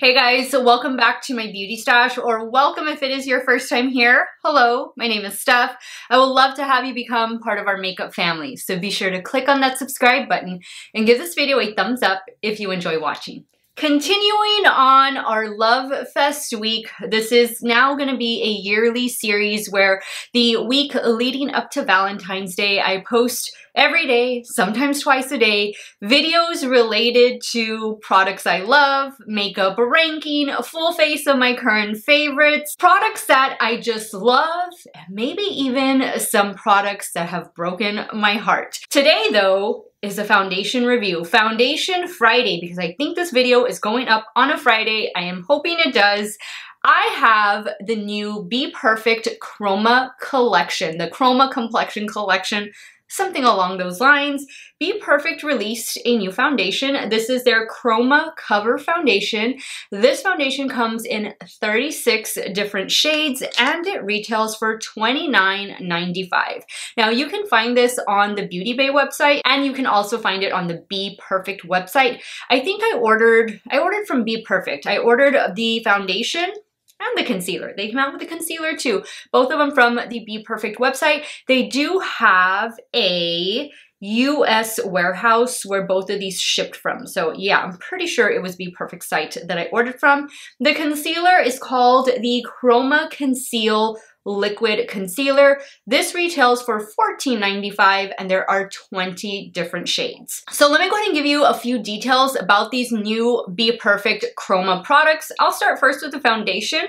Hey guys, so welcome back to my beauty stash, or welcome if it is your first time here. Hello, my name is Steph. I would love to have you become part of our makeup family, so be sure to click on that subscribe button and give this video a thumbs up if you enjoy watching. Continuing on our Love Fest week, this is now going to be a yearly series where the week leading up to Valentine's Day, I post every day, sometimes twice a day, videos related to products I love, makeup ranking, a full face of my current favorites, products that I just love, and maybe even some products that have broken my heart. Today though, is a foundation review. Foundation Friday, because I think this video is going up on a Friday. I am hoping it does. I have the new Be Perfect Chroma collection, the Chroma Complexion collection, something along those lines. Be Perfect released a new foundation. This is their Chroma Cover Foundation. This foundation comes in 36 different shades and it retails for $29.95. Now you can find this on the Beauty Bay website and you can also find it on the Be Perfect website. I think I ordered from Be Perfect. I ordered the foundation and the concealer. They came out with the concealer too. Both of them from the Be Perfect website. They do have a US warehouse where both of these shipped from. So yeah, I'm pretty sure it was Be Perfect site that I ordered from. The concealer is called the Chroma Conceal Liquid Concealer. This retails for $14.95 and there are 20 different shades. So let me go ahead and give you a few details about these new Be Perfect Chroma products. I'll start first with the foundation.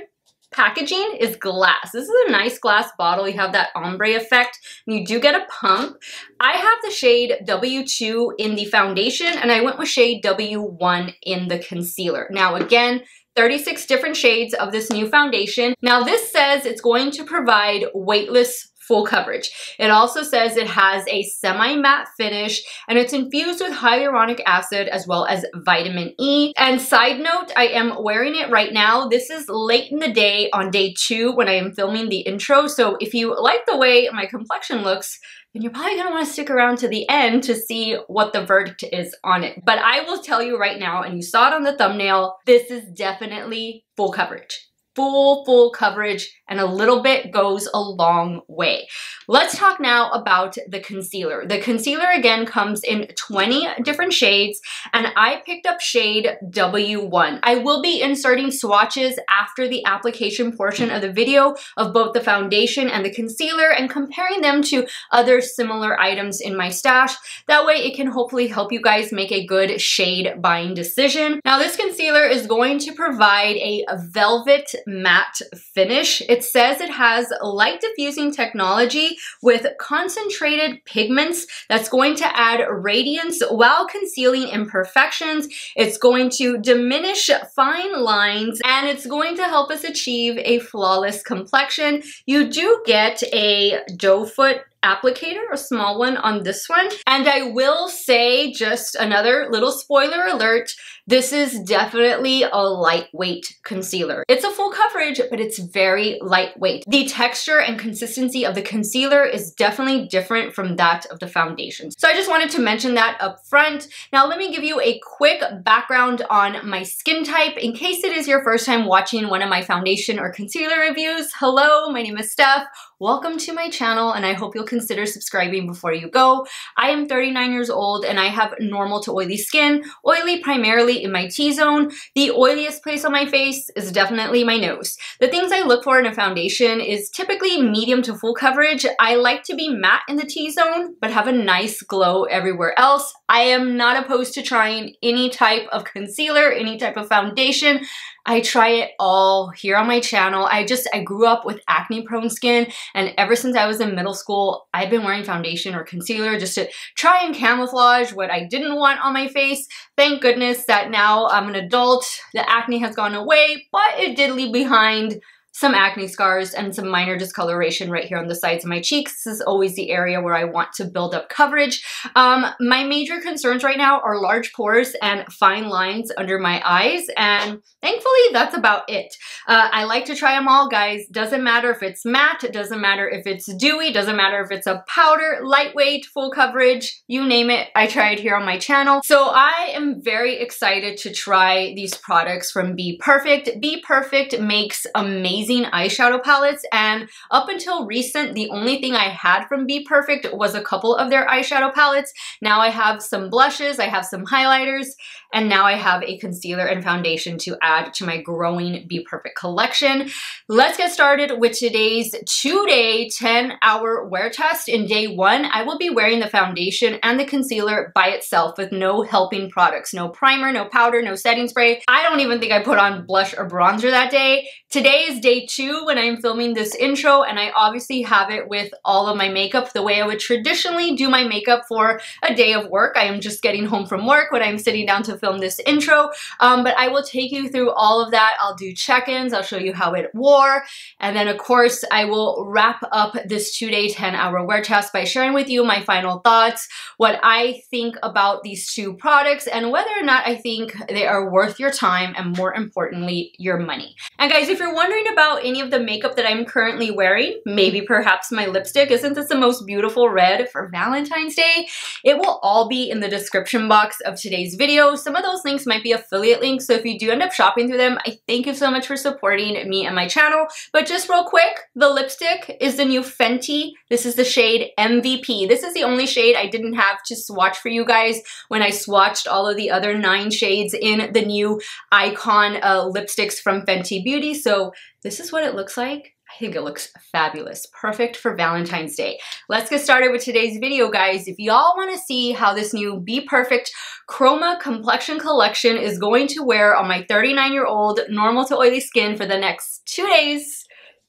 Packaging is glass. This is a nice glass bottle. You have that ombre effect. And you do get a pump. I have the shade W2 in the foundation and I went with shade W1 in the concealer. Now again, 36 different shades of this new foundation. Now this says it's going to provide weightless full coverage. It also says it has a semi-matte finish and it's infused with hyaluronic acid as well as vitamin E. And side note, I am wearing it right now. This is late in the day on day 2 when I am filming the intro. So if you like the way my complexion looks, then you're probably gonna wanna stick around to the end to see what the verdict is on it. But I will tell you right now, and you saw it on the thumbnail, this is definitely full coverage. Full coverage, and a little bit goes a long way. Let's talk now about the concealer. The concealer again comes in 20 different shades and I picked up shade W1. I will be inserting swatches after the application portion of the video of both the foundation and the concealer and comparing them to other similar items in my stash. That way it can hopefully help you guys make a good shade buying decision. Now this concealer is going to provide a velvet matte finish. It says it has light diffusing technology with concentrated pigments that's going to add radiance while concealing imperfections. It's going to diminish fine lines and it's going to help us achieve a flawless complexion. You do get a doe foot applicator, a small one on this one. And I will say, just another little spoiler alert, this is definitely a lightweight concealer. It's a full coverage, but it's very lightweight. The texture and consistency of the concealer is definitely different from that of the foundation. So I just wanted to mention that up front. Now let me give you a quick background on my skin type in case it is your first time watching one of my foundation or concealer reviews. Hello, my name is Steph. Welcome to my channel and I hope you'll consider subscribing before you go. I am 39 years old and I have normal to oily skin, oily primarily in my T-zone. The oiliest place on my face is definitely my nose. The things I look for in a foundation is typically medium to full coverage. I like to be matte in the T-zone but have a nice glow everywhere else. I am not opposed to trying any type of concealer, any type of foundation. I try it all here on my channel. I grew up with acne prone skin and ever since I was in middle school, I've been wearing foundation or concealer just to try and camouflage what I didn't want on my face. Thank goodness that now I'm an adult, the acne has gone away, but it did leave behind some acne scars, and some minor discoloration right here on the sides of my cheeks. This is always the area where I want to build up coverage. My major concerns right now are large pores and fine lines under my eyes, and thankfully that's about it. I like to try them all, guys. Doesn't matter if it's matte, it doesn't matter if it's dewy, doesn't matter if it's a powder, lightweight, full coverage, you name it, I try it here on my channel. So I am very excited to try these products from BPerfect. BPerfect makes amazing eyeshadow palettes, and up until recent, the only thing I had from BPerfect was a couple of their eyeshadow palettes. Now I have some blushes, I have some highlighters, and now I have a concealer and foundation to add to my growing BPerfect collection. Let's get started with today's 2-day 10-hour wear test. In day 1, I will be wearing the foundation and the concealer by itself with no helping products, no primer, no powder, no setting spray. I don't even think I put on blush or bronzer that day. Today is day 2 when I'm filming this intro, and I obviously have it with all of my makeup the way I would traditionally do my makeup for a day of work. I am just getting home from work when I'm sitting down to film this intro, but I will take you through all of that. I'll do check-ins, I'll show you how it wore, and then of course I will wrap up this 2-day 10-hour wear test by sharing with you my final thoughts, what I think about these 2 products, and whether or not I think they are worth your time and, more importantly, your money. And guys, if you're wondering about any of the makeup that I'm currently wearing, maybe perhaps my lipstick, isn't this the most beautiful red for Valentine's Day? It will all be in the description box of today's video. Some of those links might be affiliate links, so if you do end up shopping through them, I thank you so much for supporting me and my channel. But just real quick, the lipstick is the new Fenty. This is the shade MVP. This is the only shade I didn't have to swatch for you guys when I swatched all of the other 9 shades in the new Icon lipsticks from Fenty Beauty. So this is what it looks like. I think it looks fabulous. Perfect for Valentine's Day. Let's get started with today's video, guys. If y'all want to see how this new BPerfect Chroma Complexion Collection is going to wear on my 39-year-old normal to oily skin for the next 2 days,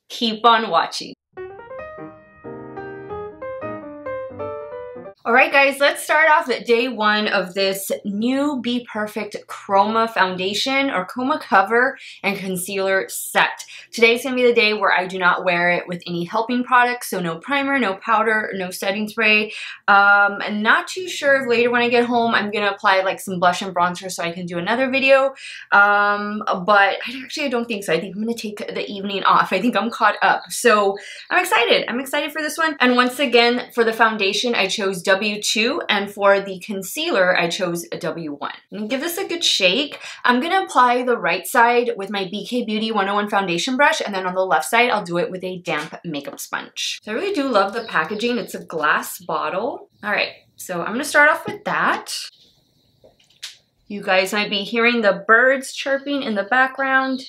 keep on watching. Alright guys, let's start off at day 1 of this new BPerfect Chroma Foundation or Chroma Cover and Concealer set. Today's going to be the day where I do not wear it with any helping products, so no primer, no powder, no setting spray. I'm not too sure if later when I get home I'm going to apply like some blush and bronzer so I can do another video, but I don't think so. I think I'm going to take the evening off. I think I'm caught up, so I'm excited. I'm excited for this one. And once again, for the foundation I chose W2, and for the concealer, I chose a W1. And give this a good shake. I'm gonna apply the right side with my BK Beauty 101 foundation brush, and then on the left side, I'll do it with a damp makeup sponge. So I really do love the packaging. It's a glass bottle. All right, so I'm gonna start off with that. You guys might be hearing the birds chirping in the background.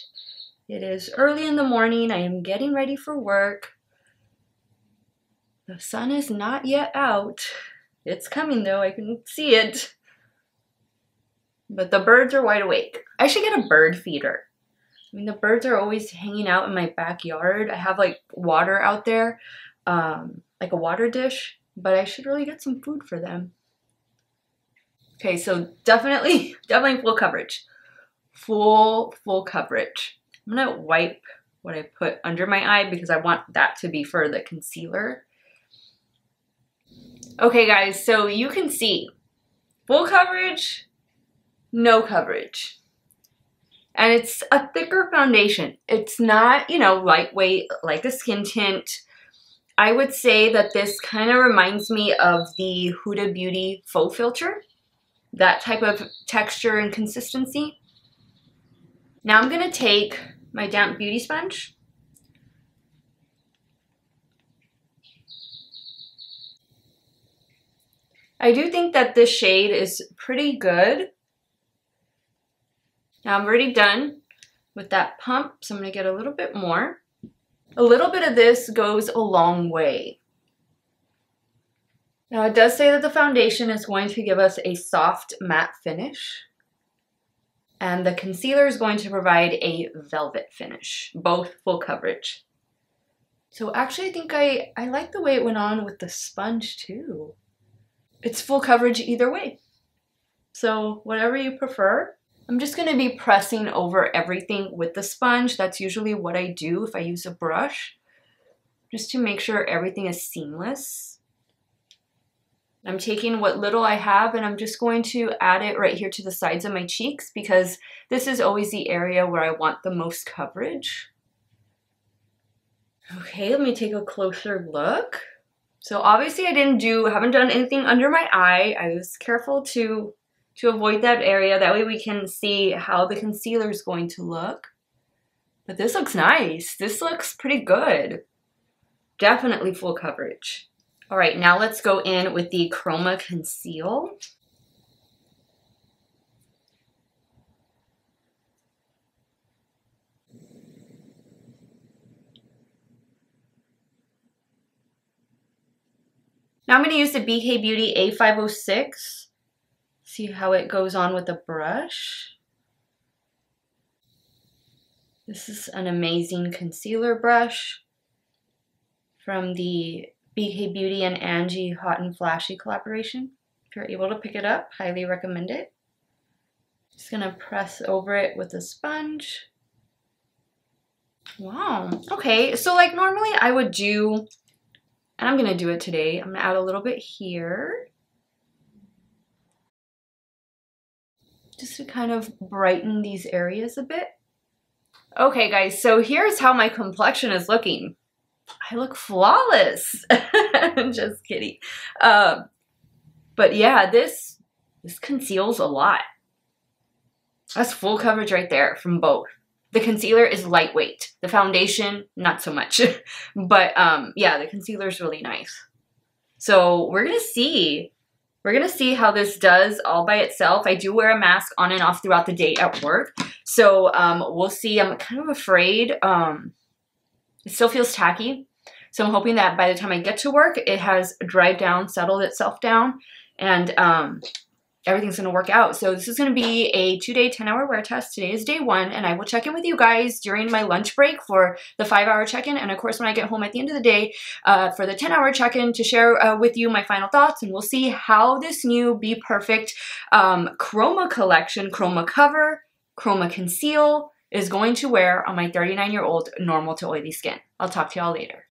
It is early in the morning. I am getting ready for work. The sun is not yet out. It's coming though, I can see it. But the birds are wide awake. I should get a bird feeder. I mean, the birds are always hanging out in my backyard. I have like water out there, like a water dish, but I should really get some food for them. Okay, so definitely full coverage. Full coverage. I'm gonna wipe what I put under my eye because I want that to be for the concealer. Okay guys, so you can see full coverage, no coverage. And it's a thicker foundation. It's not, you know, lightweight like a skin tint. I would say that this kind of reminds me of the Huda Beauty Faux Filter. That type of texture and consistency. Now I'm gonna take my damp beauty sponge. I do think that this shade is pretty good. Now I'm already done with that pump, so I'm gonna get a little bit more. A little bit of this goes a long way. Now it does say that the foundation is going to give us a soft matte finish, and the concealer is going to provide a velvet finish, both full coverage. So actually I think I like the way it went on with the sponge too. It's full coverage either way. So whatever you prefer. I'm just going to be pressing over everything with the sponge. That's usually what I do if I use a brush, just to make sure everything is seamless. I'm taking what little I have and I'm just going to add it right here to the sides of my cheeks because this is always the area where I want the most coverage. Okay, let me take a closer look. So obviously I haven't done anything under my eye. I was careful to avoid that area. That way we can see how the concealer is going to look. But this looks nice. This looks pretty good. Definitely full coverage. All right, now let's go in with the Chroma Conceal. Now I'm going to use the BK Beauty A506. See how it goes on with the brush. This is an amazing concealer brush from the BK Beauty and Angie Hot and Flashy collaboration. If you're able to pick it up, highly recommend it. Just gonna press over it with a sponge. Wow, okay, so like normally I would do, and I'm gonna do it today, I'm gonna add a little bit here. Just to kind of brighten these areas a bit. Okay guys, so here's how my complexion is looking. I look flawless. Just kidding. But yeah, this conceals a lot. That's full coverage right there from both. The concealer is lightweight. The foundation, not so much. But yeah, the concealer is really nice. So we're gonna see. We're gonna see how this does all by itself. I do wear a mask on and off throughout the day at work. So we'll see. I'm kind of afraid. It still feels tacky. So I'm hoping that by the time I get to work, it has dried down, settled itself down, and everything's going to work out. So this is going to be a 2-day, 10-hour wear test. Today is day 1, and I will check in with you guys during my lunch break for the 5-hour check-in, and of course when I get home at the end of the day for the 10-hour check-in to share with you my final thoughts, and we'll see how this new Be Perfect Chroma collection, Chroma Cover, Chroma Conceal, is going to wear on my 39-year-old normal to oily skin. I'll talk to y'all later.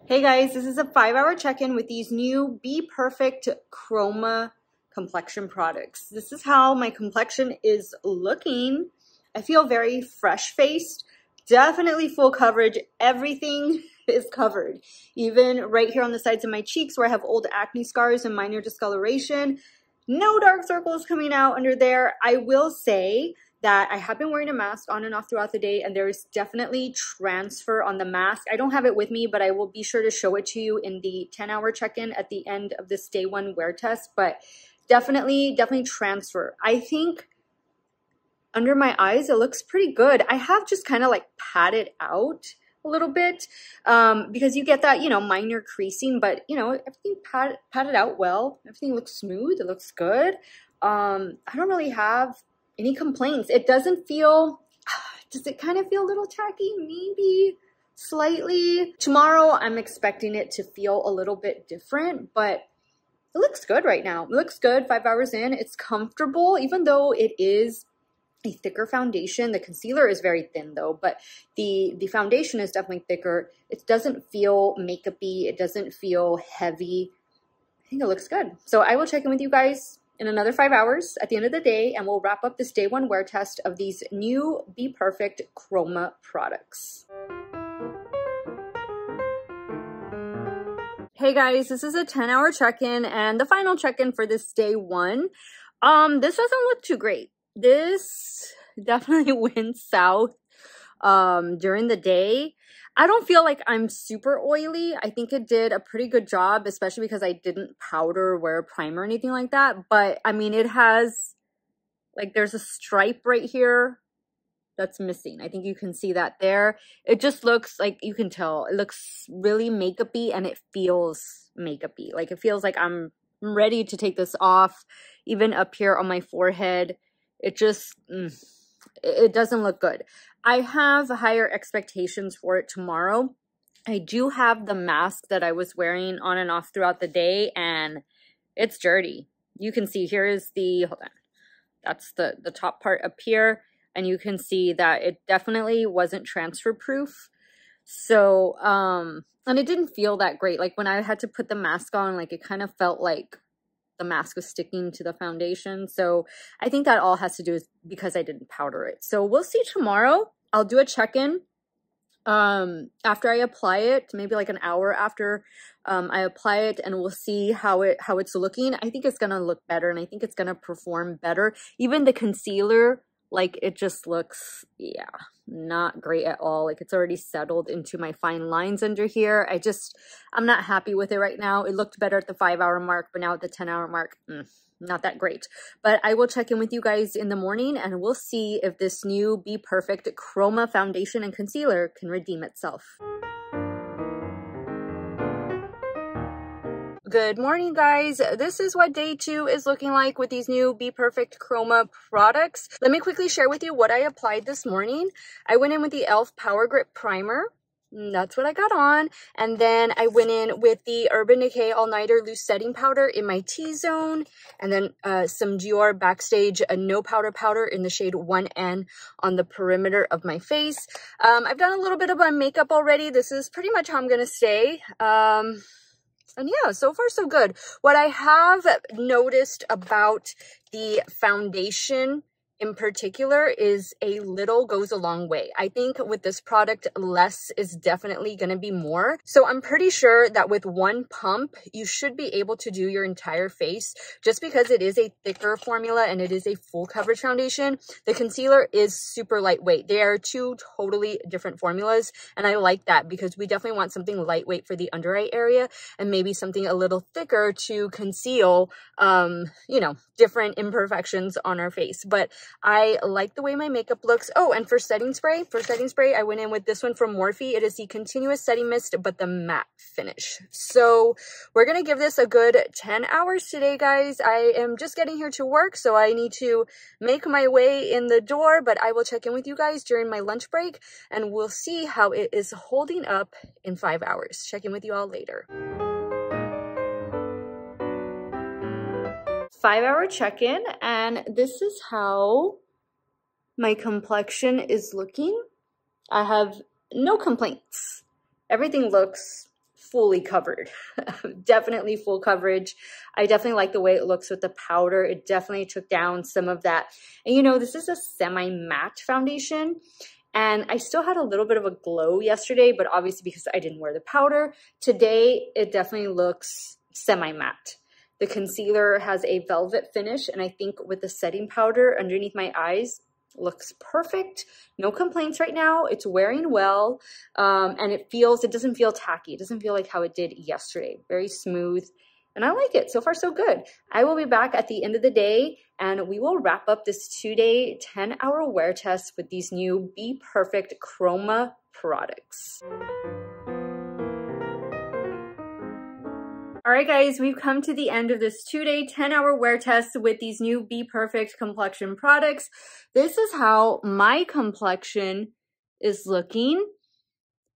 Hey guys, this is a 5-hour check-in with these new Be Perfect Chroma complexion products. This is how my complexion is looking. I feel very fresh-faced, definitely full coverage. Everything is covered. Even right here on the sides of my cheeks where I have old acne scars and minor discoloration. No dark circles coming out under there. I will say that I have been wearing a mask on and off throughout the day, and there's definitely transfer on the mask. I don't have it with me, but I will be sure to show it to you in the 10-hour check-in at the end of this day 1 wear test, but definitely transfer. I think under my eyes, it looks pretty good. I have just kind of like patted out a little bit because you get that, minor creasing, but, everything patted out well. Everything looks smooth. It looks good. I don't really have any complaints. It doesn't feel, does it kind of feel a little tacky? Maybe slightly. Tomorrow, I'm expecting it to feel a little bit different, but it looks good right now. It looks good 5 hours in. It's comfortable, even though it is a thicker foundation. The concealer is very thin though, but the foundation is definitely thicker. It doesn't feel makeup-y. It doesn't feel heavy. I think it looks good. So I will check in with you guys in another 5 hours at the end of the day, and we'll wrap up this day 1 wear test of these new Be Perfect Chroma products. Hey guys, this is a 10-hour check-in and the final check-in for this day 1. This doesn't look too great. This definitely went south during the day. I don't feel like I'm super oily. I think it did a pretty good job, especially because I didn't powder or wear a primer or anything like that. But I mean, it has, like, there's a stripe right here that's missing. I think you can see that there. It just looks like, you can tell, it looks really makeup-y, and it feels makeup-y. Like, it feels like I'm ready to take this off. Even up here on my forehead, it just, it doesn't look good. I have higher expectations for it tomorrow. I do have the mask that I was wearing on and off throughout the day, and it's dirty. You can see here is the, hold on, that's the top part up here, and you can see that it definitely wasn't transfer proof. So, and it didn't feel that great. Like when I had to put the mask on, like it kind of felt like the mask was sticking to the foundation. So I think that all has to do with because I didn't powder it. So we'll see tomorrow. I'll do a check-in after I apply it, maybe like an hour after I apply it, and we'll see how it's looking. I think it's gonna look better, and I think it's gonna perform better. Even the concealer, like it just looks, yeah, not great at all. Like it's already settled into my fine lines under here. I'm not happy with it right now. It looked better at the 5-hour mark, but now at the 10-hour mark, not that great. But I will check in with you guys in the morning, and we'll see if this new Be Perfect Chroma foundation and concealer can redeem itself. Good morning, guys. This is what day 2 is looking like with these new Be Perfect Chroma products. Let me quickly share with you what I applied this morning. I went in with the e.l.f. Power Grip Primer. That's what I got on. And then I went in with the Urban Decay All Nighter Loose Setting Powder in my T-zone. And then some Dior Backstage No Powder Powder in the shade 1N on the perimeter of my face. I've done a little bit of my makeup already. This is pretty much how I'm going to stay. And yeah, so far so good. What I have noticed about the foundation in particular is a little goes a long way. I think with this product, less is definitely going to be more. So I'm pretty sure that with one pump, you should be able to do your entire face. Just because it is a thicker formula and it is a full coverage foundation, the concealer is super lightweight. They are two totally different formulas, and I like that because we definitely want something lightweight for the under eye area and maybe something a little thicker to conceal, you know, different imperfections on our face. But I like the way my makeup looks. Oh, and for setting spray, I went in with this one from Morphe. It is the Continuous Setting Mist, but the matte finish. So we're going to give this a good 10 hours today, guys. I am just getting here to work, so I need to make my way in the door, but I will check in with you guys during my lunch break, and we'll see how it is holding up in 5 hours. Check in with you all later. 5-hour check-in, and this is how my complexion is looking. I have no complaints. Everything looks fully covered. Definitely full coverage. I definitely like the way it looks with the powder. It definitely took down some of that. And you know, this is a semi-matte foundation, and I still had a little bit of a glow yesterday, but obviously because I didn't wear the powder, today it definitely looks semi-matte. The concealer has a velvet finish, and I think with the setting powder underneath my eyes, looks perfect. No complaints right now. It's wearing well, and it doesn't feel tacky. It doesn't feel like how it did yesterday. Very smooth, and I like it. So far, so good. I will be back at the end of the day, and we will wrap up this 2-day, 10-hour wear test with these new Be Perfect Chroma products. All right, guys, we've come to the end of this 2-day, 10-hour wear test with these new Be Perfect complexion products. This is how my complexion is looking.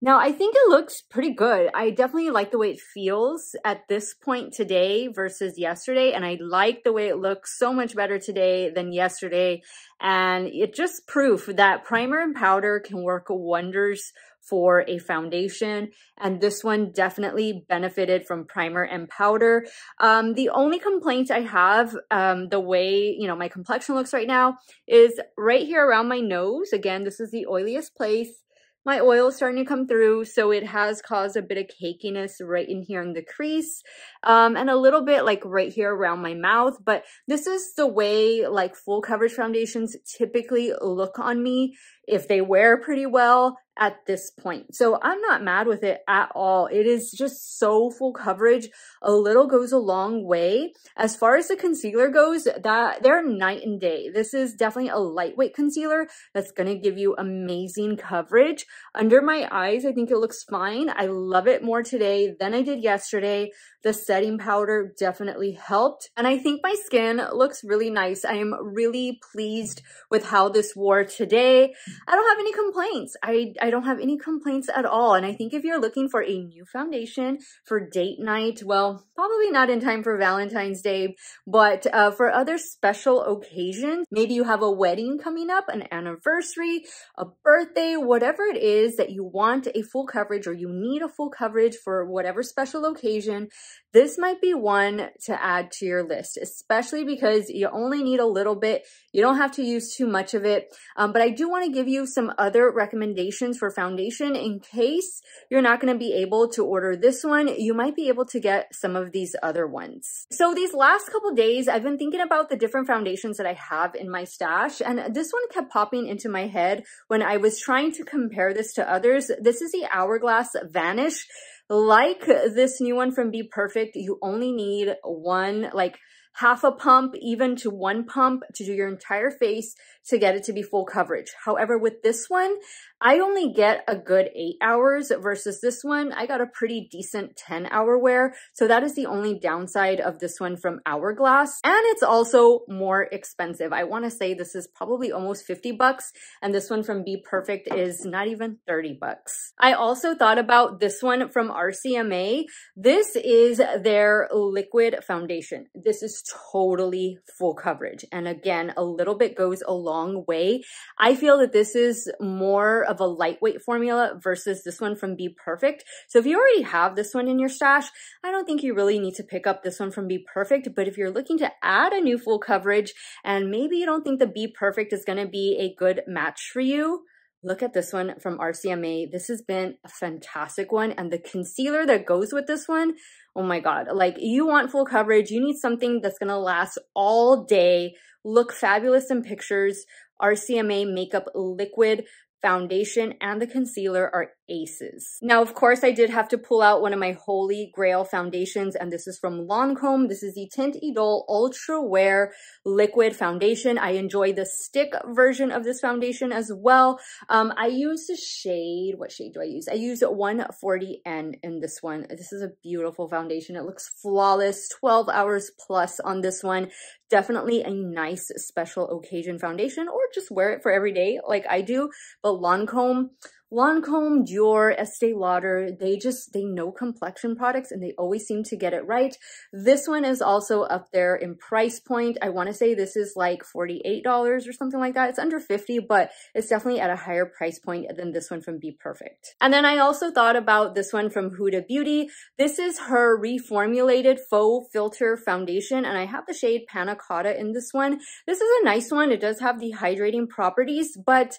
Now, I think it looks pretty good. I definitely like the way it feels at this point today versus yesterday, and I like the way it looks so much better today than yesterday. And it just proof that primer and powder can work wonders for a foundation, and this one definitely benefited from primer and powder. The only complaint I have, the way, you know, my complexion looks right now, is right here around my nose. Again, this is the oiliest place. My oil is starting to come through, so it has caused a bit of cakiness right in here in the crease, and a little bit like right here around my mouth. But this is the way like full coverage foundations typically look on me. if they wear pretty well at this point. So I'm not mad with it at all. It is just so full coverage. A little goes a long way. As far as the concealer goes, that they're night and day. This is definitely a lightweight concealer that's going to give you amazing coverage. Under my eyes, I think it looks fine. I love it more today than I did yesterday. The setting powder definitely helped. And I think my skin looks really nice. I am really pleased with how this wore today. I don't have any complaints. I don't have any complaints at all. And I think if you're looking for a new foundation for date night, well, probably not in time for Valentine's Day, but for other special occasions, maybe you have a wedding coming up, an anniversary, a birthday, whatever it is that you want a full coverage or you need a full coverage for whatever special occasion, this might be one to add to your list, especially because you only need a little bit. You don't have to use too much of it. But I do want to give you some other recommendations for foundation in case you're not going to be able to order this one. You might be able to get some of these other ones. So these last couple days, I've been thinking about the different foundations that I have in my stash. And this one kept popping into my head when I was trying to compare this to others. This is the Hourglass Vanish. Like this new one from Be Perfect, you only need one, like half a pump, even to one pump to do your entire face to get it to be full coverage. However, with this one, I only get a good 8 hours versus this one, I got a pretty decent 10-hour wear. So that is the only downside of this one from Hourglass. And it's also more expensive. I want to say this is probably almost 50 bucks. And this one from Be Perfect is not even 30 bucks. I also thought about this one from RCMA. This is their liquid foundation. This is totally full coverage. And again, a little bit goes a long way. I feel that this is more of a lightweight formula versus this one from Be Perfect. So if you already have this one in your stash, I don't think you really need to pick up this one from Be Perfect. But if you're looking to add a new full coverage and maybe you don't think the Be Perfect is going to be a good match for you, look at this one from RCMA. This has been a fantastic one. And the concealer that goes with this one, oh my God, like you want full coverage. You need something that's going to last all day, look fabulous in pictures. RCMA Makeup Liquid Foundation and the concealer are aces. Now, of course, I did have to pull out one of my holy grail foundations, and this is from Lancome. This is the Tint Idole Ultra Wear Liquid Foundation. I enjoy the stick version of this foundation as well. I use the shade, what shade do I use? I use 140N in this one. This is a beautiful foundation. It looks flawless, 12 hours plus on this one. Definitely a nice special occasion foundation, or just wear it for every day like I do. But Lancome, Dior, Estee Lauder, they know complexion products and they always seem to get it right. This one is also up there in price point. I want to say this is like $48 or something like that. It's under 50, but it's definitely at a higher price point than this one from Be Perfect. And then I also thought about this one from Huda Beauty. This is her reformulated faux filter foundation, and I have the shade Panna Cotta in this one. This is a nice one. It does have the hydrating properties, but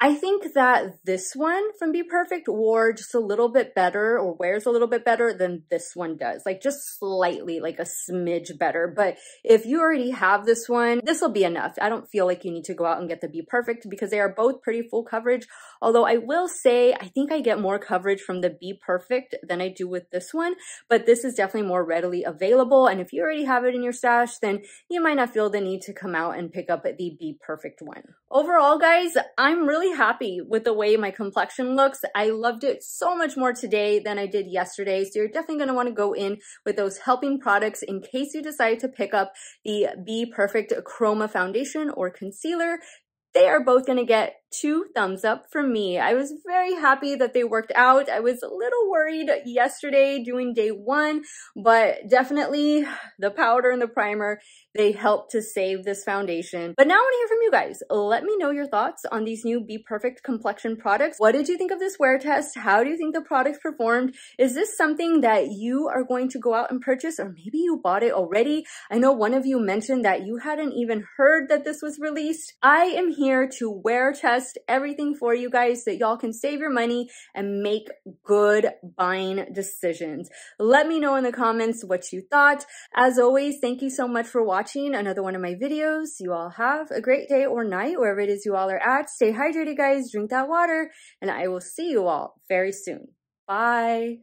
I think that this one from Be Perfect wore just a little bit better, or wears a little bit better than this one does. Like just slightly, like a smidge better. But if you already have this one, this will be enough. I don't feel like you need to go out and get the Be Perfect because they are both pretty full coverage. Although I will say, I think I get more coverage from the Be Perfect than I do with this one. But this is definitely more readily available. And if you already have it in your stash, then you might not feel the need to come out and pick up the Be Perfect one. Overall, guys, I'm really happy with the way my complexion looks. I loved it so much more today than I did yesterday. So you're definitely going to want to go in with those helping products in case you decide to pick up the Be Perfect Chroma Foundation or Concealer. They are both going to get 2 thumbs up from me. I was very happy that they worked out. I was a little worried yesterday doing day 1, but definitely the powder and the primer, they helped to save this foundation. But now I want to hear from you guys. Let me know your thoughts on these new Be Perfect complexion products. What did you think of this wear test? How do you think the products performed? Is this something that you are going to go out and purchase, or maybe you bought it already? I know one of you mentioned that you hadn't even heard that this was released. I am here to wear test test everything for you guys so that y'all can save your money and make good buying decisions. Let me know in the comments what you thought. As always, thank you so much for watching another one of my videos. You all have a great day or night, wherever it is you all are at. Stay hydrated, guys. Drink that water, and I will see you all very soon. Bye.